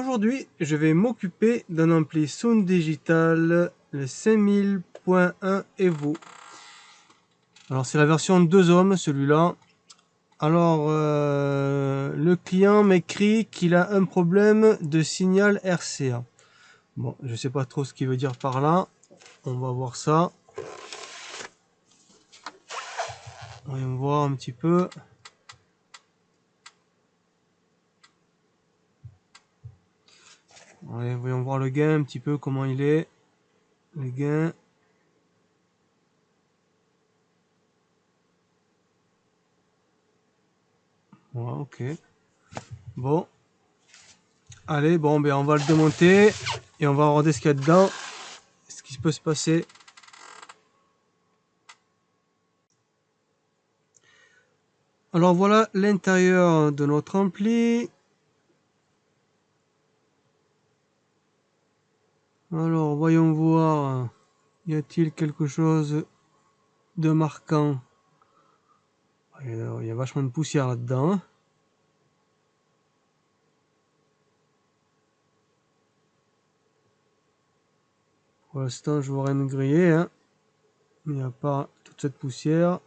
Aujourd'hui, je vais m'occuper d'un ampli Sound Digital, le 5000.1 Evo. Alors c'est la version 2 ohms celui-là. Alors le client m'écrit qu'il a un problème de signal RCA. Bon, je sais pas trop ce qu'il veut dire par là. On va voir ça. On va voir un petit peu. Allez, voyons voir le gain un petit peu, comment il est. Le gain. Ouais, ok. Bon. Allez, bon, ben on va le démonter et on va regarder ce qu'il y a dedans, ce qui peut se passer. Alors voilà l'intérieur de notre ampli. Alors voyons voir, y a-t-il quelque chose de marquant? Il y a vachement de poussière là-dedans, hein. Pour l'instant je vois rien de grillé, hein. Il n'y a pas toute cette poussière.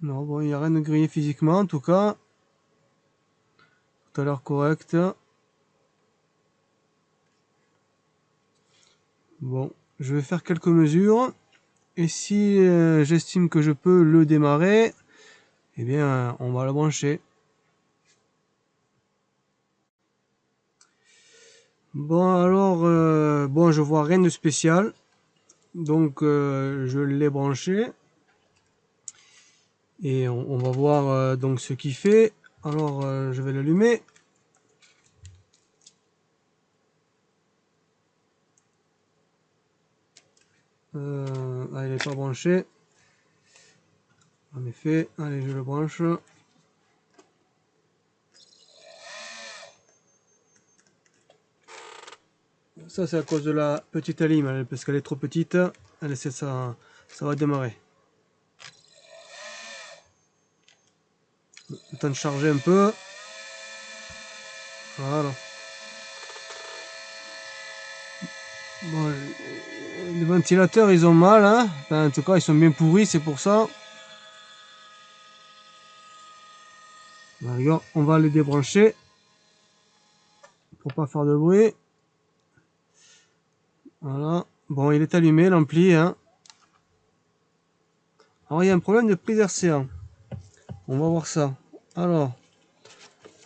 Non, bon, il n'y a rien de grillé physiquement en tout cas. Tout a l'air correct. Bon, je vais faire quelques mesures. Et si j'estime que je peux le démarrer, eh bien, on va le brancher. Bon, alors, bon, je vois rien de spécial. Donc, je l'ai branché. Et on va voir donc ce qu'il fait. Alors, je vais l'allumer. Ah, il n'est pas branché. En effet, allez, je le branche. Ça, c'est à cause de la petite allime, parce qu'elle est trop petite. Allez, c'est ça, ça va démarrer. Le temps de charger un peu. Voilà. Bon, les ventilateurs, ils ont mal, hein. Enfin, en tout cas, ils sont bien pourris, c'est pour ça. Regarde, on va les débrancher pour pas faire de bruit. Voilà. Bon, il est allumé, l'ampli, hein. Alors, il y a un problème de prise RCA. On va voir ça. Alors,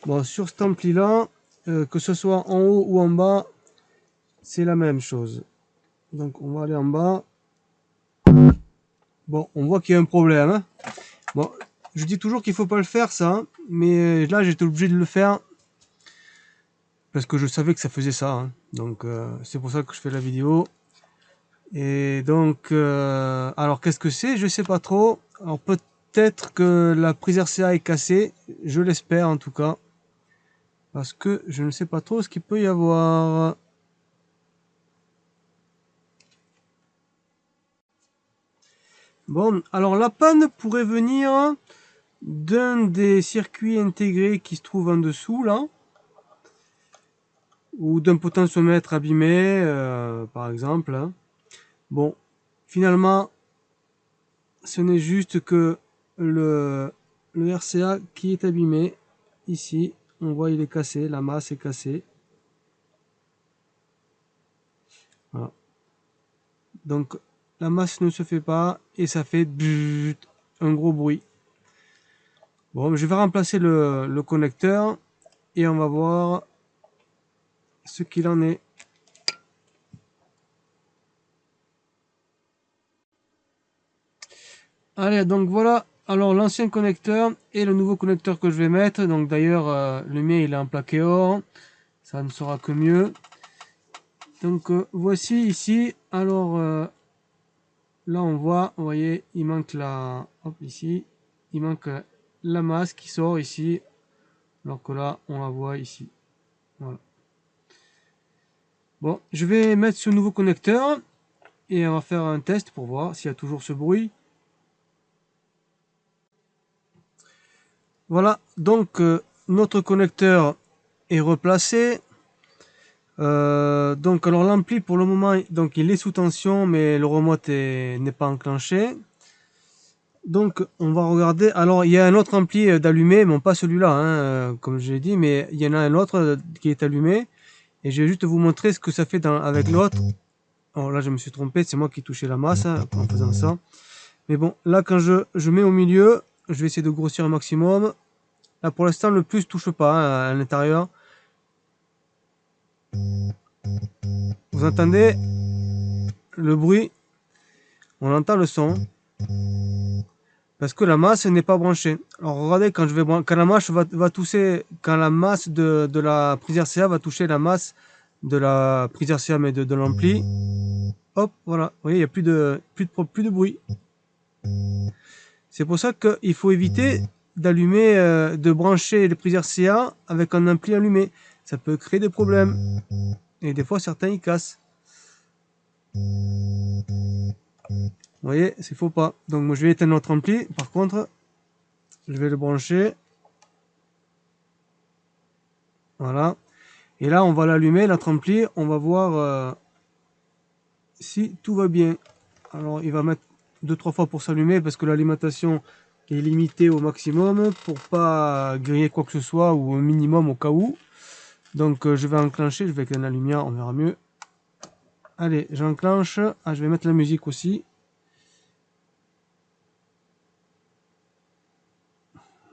bon, sur cet ampli-là, que ce soit en haut ou en bas, c'est la même chose. Donc, on va aller en bas. Bon, on voit qu'il y a un problème, hein. Bon, je dis toujours qu'il faut pas le faire, ça, hein, mais là, j'étais obligé de le faire parce que je savais que ça faisait ça, hein. Donc, c'est pour ça que je fais la vidéo. Et donc, alors qu'est-ce que c'est? Je sais pas trop. Alors peut-être que la prise RCA est cassée, je l'espère en tout cas, parce que je ne sais pas trop ce qu'il peut y avoir. Bon, alors la panne pourrait venir d'un des circuits intégrés qui se trouve en dessous là, ou d'un potentiomètre abîmé, par exemple, hein. Bon, finalement, ce n'est juste que le RCA qui est abîmé. Ici, on voit il est cassé, la masse est cassée. Voilà. Donc, la masse ne se fait pas et ça fait un gros bruit. Bon, je vais remplacer le connecteur et on va voir ce qu'il en est. Allez, donc voilà. Alors l'ancien connecteur et le nouveau connecteur que je vais mettre. Donc d'ailleurs, le mien il est en plaqué or. Ça ne sera que mieux. Donc voici ici. Alors là on voit, vous voyez, il manque la, hop ici, il manque la masse qui sort ici, alors que là, on la voit ici. Voilà. Bon, je vais mettre ce nouveau connecteur et on va faire un test pour voir s'il y a toujours ce bruit. Voilà, donc notre connecteur est replacé. Donc alors l'ampli pour le moment, donc il est sous tension, mais le remote n'est pas enclenché. Donc on va regarder. Alors il y a un autre ampli d'allumé, bon pas celui-là, hein, comme je l'ai dit, mais il y en a un autre qui est allumé. Et je vais juste vous montrer ce que ça fait avec l'autre. Alors là je me suis trompé, c'est moi qui touchais la masse hein, en faisant ça. Mais bon, là quand je mets au milieu, je vais essayer de grossir un maximum. Là pour l'instant le plus touche pas hein, à l'intérieur. Vous entendez le bruit? On entend le son. Parce que la masse n'est pas branchée. Alors regardez quand la masse va toucher, quand la masse de la prise RCA va toucher la masse de la prise RCA mais de l'ampli. Hop, voilà. Vous voyez, il n'y a plus de bruit. C'est pour ça qu'il faut éviter d'allumer, de brancher les prises RCA avec un ampli allumé. Ça peut créer des problèmes. Et des fois, certains ils cassent. Vous voyez, c'est faux pas. Donc moi je vais éteindre notre ampli. Par contre, je vais le brancher. Voilà. Et là, on va l'allumer, notre ampli. On va voir si tout va bien. Alors, il va mettre 2-3 fois pour s'allumer parce que l'alimentation est limitée au maximum pour pas griller quoi que ce soit ou au minimum au cas où. Donc, je vais enclencher. Je vais éteindre la lumière, on verra mieux. Allez, j'enclenche. Ah, je vais mettre la musique aussi.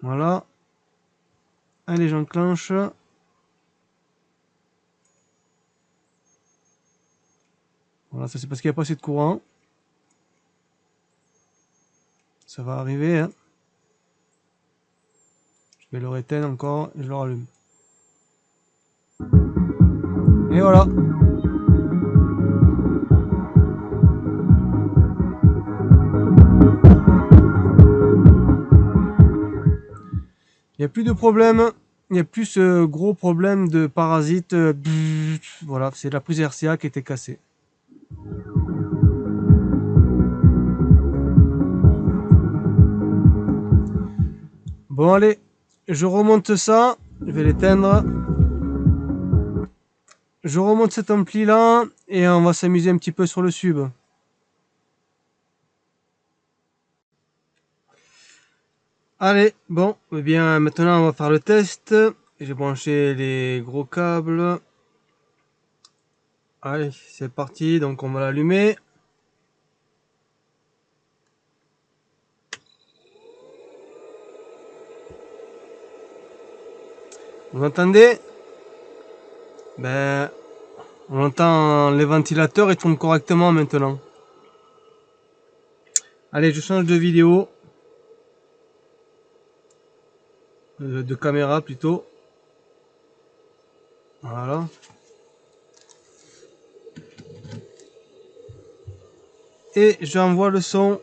Voilà. Allez, j'enclenche. Voilà, ça c'est parce qu'il n'y a pas assez de courant. Ça va arriver. Hein. Je vais le rééteindre encore et je le rallume. Et voilà. Il n'y a plus de problème. Il n'y a plus ce gros problème de parasite. Voilà, c'est la prise RCA qui était cassée. Bon allez, je remonte ça. Je vais l'éteindre. Je remonte cet ampli là et on va s'amuser un petit peu sur le sub. Allez, bon, eh bien maintenant on va faire le test. J'ai branché les gros câbles. Allez, c'est parti, donc on va l'allumer. Vous entendez? Ben, on entend les ventilateurs, ils tournent correctement maintenant. Allez, je change de vidéo. De caméra plutôt. Voilà. Et j'envoie le son.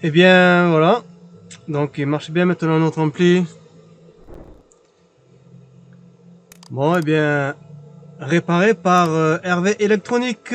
Et bien voilà, donc il marche bien maintenant notre ampli. Bon, et bien réparé par Hervé Électronique.